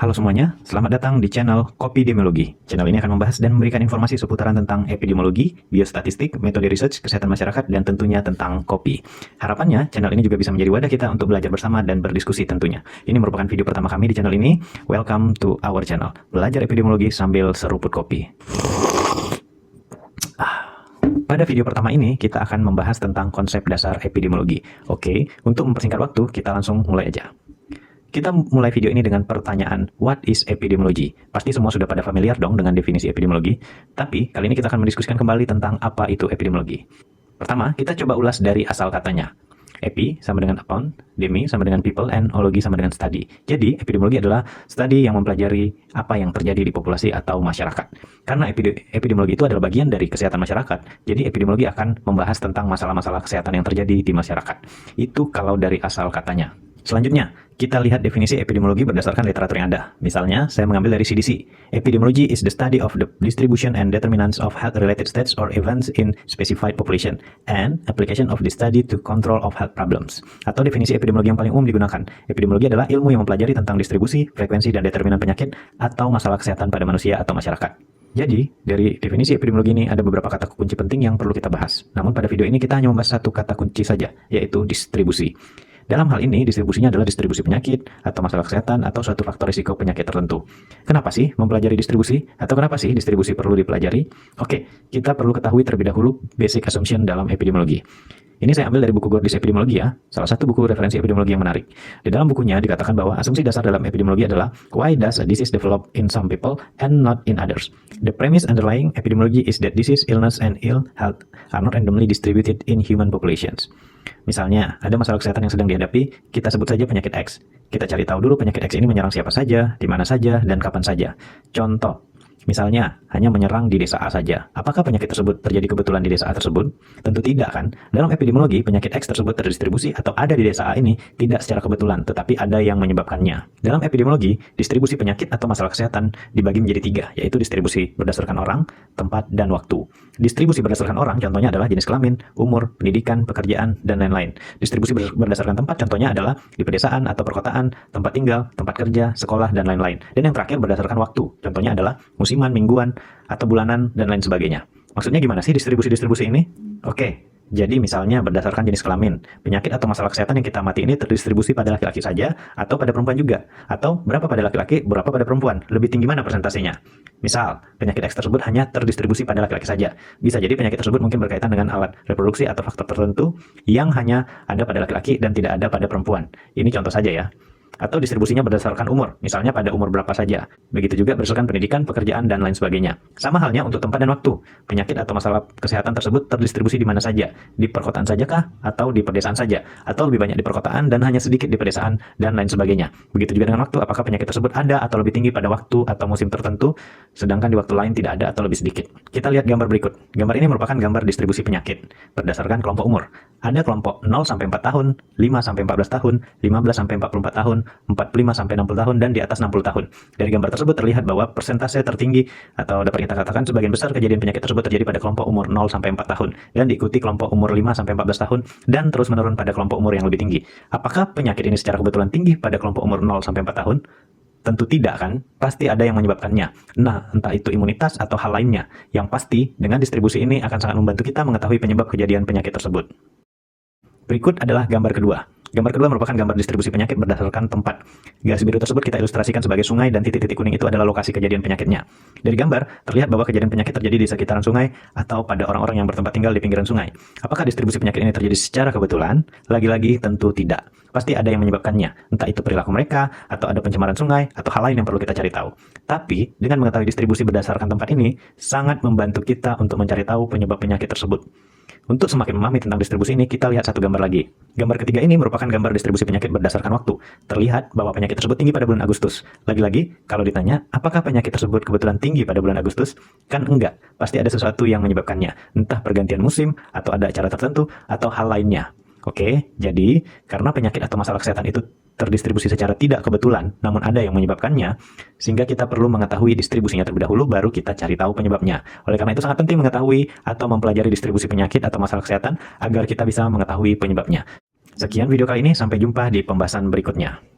Halo semuanya, selamat datang di channel Kopidemiologi. Channel ini akan membahas dan memberikan informasi seputaran tentang epidemiologi, biostatistik, metode research, kesehatan masyarakat, dan tentunya tentang kopi. Harapannya, channel ini juga bisa menjadi wadah kita untuk belajar bersama dan berdiskusi tentunya. Ini merupakan video pertama kami di channel ini. Welcome to our channel. Belajar epidemiologi sambil seruput kopi. Pada video pertama ini, kita akan membahas tentang konsep dasar epidemiologi. Oke, untuk mempersingkat waktu, kita langsung mulai aja. Kita mulai video ini dengan pertanyaan, what is epidemiology? Pasti semua sudah pada familiar dong dengan definisi epidemiologi. Tapi, kali ini kita akan mendiskusikan kembali tentang apa itu epidemiologi. Pertama, kita coba ulas dari asal katanya. Epi sama dengan upon, demi sama dengan people, and ologi sama dengan study. Jadi, epidemiologi adalah studi yang mempelajari apa yang terjadi di populasi atau masyarakat. Karena epidemiologi itu adalah bagian dari kesehatan masyarakat, jadi epidemiologi akan membahas tentang masalah-masalah kesehatan yang terjadi di masyarakat. Itu kalau dari asal katanya. Selanjutnya, kita lihat definisi epidemiologi berdasarkan literatur yang ada. Misalnya, saya mengambil dari CDC. Epidemiology is the study of the distribution and determinants of health-related states or events in specified population, and application of the study to control of health problems. Atau definisi epidemiologi yang paling umum digunakan. Epidemiologi adalah ilmu yang mempelajari tentang distribusi, frekuensi, dan determinan penyakit atau masalah kesehatan pada manusia atau masyarakat. Jadi, dari definisi epidemiologi ini ada beberapa kata kunci penting yang perlu kita bahas. Namun pada video ini kita hanya membahas satu kata kunci saja, yaitu distribusi. Dalam hal ini, distribusinya adalah distribusi penyakit, atau masalah kesehatan, atau suatu faktor risiko penyakit tertentu. Kenapa sih mempelajari distribusi? Atau kenapa sih distribusi perlu dipelajari? Oke, kita perlu ketahui terlebih dahulu basic assumption dalam epidemiologi. Ini saya ambil dari buku Gordis Epidemiologi ya, salah satu buku referensi epidemiologi yang menarik. Di dalam bukunya dikatakan bahwa asumsi dasar dalam epidemiologi adalah why does a disease develop in some people and not in others? The premise underlying epidemiology is that disease, illness, and ill health are not randomly distributed in human populations. Misalnya, ada masalah kesehatan yang sedang dihadapi, kita sebut saja penyakit X. Kita cari tahu dulu penyakit X ini menyerang siapa saja, di mana saja, dan kapan saja. Contoh, misalnya, hanya menyerang di desa A saja. Apakah penyakit tersebut terjadi kebetulan di desa A tersebut? Tentu tidak kan? Dalam epidemiologi, penyakit X tersebut terdistribusi atau ada di desa A ini tidak secara kebetulan, tetapi ada yang menyebabkannya. Dalam epidemiologi, distribusi penyakit atau masalah kesehatan dibagi menjadi tiga, yaitu distribusi berdasarkan orang, tempat, dan waktu. Distribusi berdasarkan orang contohnya adalah jenis kelamin, umur, pendidikan, pekerjaan, dan lain-lain. Distribusi berdasarkan tempat contohnya adalah di pedesaan atau perkotaan, tempat tinggal, tempat kerja, sekolah, dan lain-lain. Dan yang terakhir berdasarkan waktu, contohnya adalah musiman, mingguan, atau bulanan, dan lain sebagainya. Maksudnya gimana sih distribusi-distribusi ini? Oke, jadi misalnya berdasarkan jenis kelamin, penyakit atau masalah kesehatan yang kita amati ini terdistribusi pada laki-laki saja, atau pada perempuan juga. Atau berapa pada laki-laki, berapa pada perempuan. Lebih tinggi mana persentasenya? Misal, penyakit X tersebut hanya terdistribusi pada laki-laki saja. Bisa jadi penyakit tersebut mungkin berkaitan dengan alat reproduksi atau faktor tertentu yang hanya ada pada laki-laki dan tidak ada pada perempuan. Ini contoh saja ya. Atau distribusinya berdasarkan umur, misalnya pada umur berapa saja. Begitu juga berdasarkan pendidikan, pekerjaan, dan lain sebagainya. Sama halnya untuk tempat dan waktu. Penyakit atau masalah kesehatan tersebut terdistribusi di mana saja. Di perkotaan sajakah? Atau di pedesaan saja? Atau lebih banyak di perkotaan dan hanya sedikit di pedesaan, dan lain sebagainya. Begitu juga dengan waktu, apakah penyakit tersebut ada atau lebih tinggi pada waktu atau musim tertentu, sedangkan di waktu lain tidak ada atau lebih sedikit. Kita lihat gambar berikut. Gambar ini merupakan gambar distribusi penyakit berdasarkan kelompok umur. Ada kelompok 0-4 tahun, 5-14 tahun, 15-44 tahun, 45-60 tahun, dan di atas 60 tahun. Dari gambar tersebut terlihat bahwa persentase tertinggi atau dapat kita katakan sebagian besar kejadian penyakit tersebut terjadi pada kelompok umur 0-4 tahun dan diikuti kelompok umur 5-14 tahun dan terus menurun pada kelompok umur yang lebih tinggi. Apakah penyakit ini secara kebetulan tinggi pada kelompok umur 0-4 tahun? Tentu tidak kan? Pasti ada yang menyebabkannya. Nah, entah itu imunitas atau hal lainnya. Yang pasti, dengan distribusi ini akan sangat membantu kita mengetahui penyebab kejadian penyakit tersebut. Berikut adalah gambar kedua. Gambar kedua merupakan gambar distribusi penyakit berdasarkan tempat. Garis biru tersebut kita ilustrasikan sebagai sungai dan titik-titik kuning itu adalah lokasi kejadian penyakitnya. Dari gambar, terlihat bahwa kejadian penyakit terjadi di sekitaran sungai atau pada orang-orang yang bertempat tinggal di pinggiran sungai. Apakah distribusi penyakit ini terjadi secara kebetulan? Lagi-lagi tentu tidak. Pasti ada yang menyebabkannya. Entah itu perilaku mereka, atau ada pencemaran sungai, atau hal lain yang perlu kita cari tahu. Tapi, dengan mengetahui distribusi berdasarkan tempat ini, sangat membantu kita untuk mencari tahu penyebab penyakit tersebut. Untuk semakin memahami tentang distribusi ini, kita lihat satu gambar lagi. Gambar ketiga ini merupakan gambar distribusi penyakit berdasarkan waktu. Terlihat bahwa penyakit tersebut tinggi pada bulan Agustus. Lagi-lagi, kalau ditanya, apakah penyakit tersebut kebetulan tinggi pada bulan Agustus? Kan enggak. Pasti ada sesuatu yang menyebabkannya. Entah pergantian musim, atau ada acara tertentu, atau hal lainnya. Oke, jadi karena penyakit atau masalah kesehatan itu terdistribusi secara tidak kebetulan, namun ada yang menyebabkannya, sehingga kita perlu mengetahui distribusinya terlebih dahulu, baru kita cari tahu penyebabnya. Oleh karena itu sangat penting mengetahui atau mempelajari distribusi penyakit atau masalah kesehatan, agar kita bisa mengetahui penyebabnya. Sekian video kali ini, sampai jumpa di pembahasan berikutnya.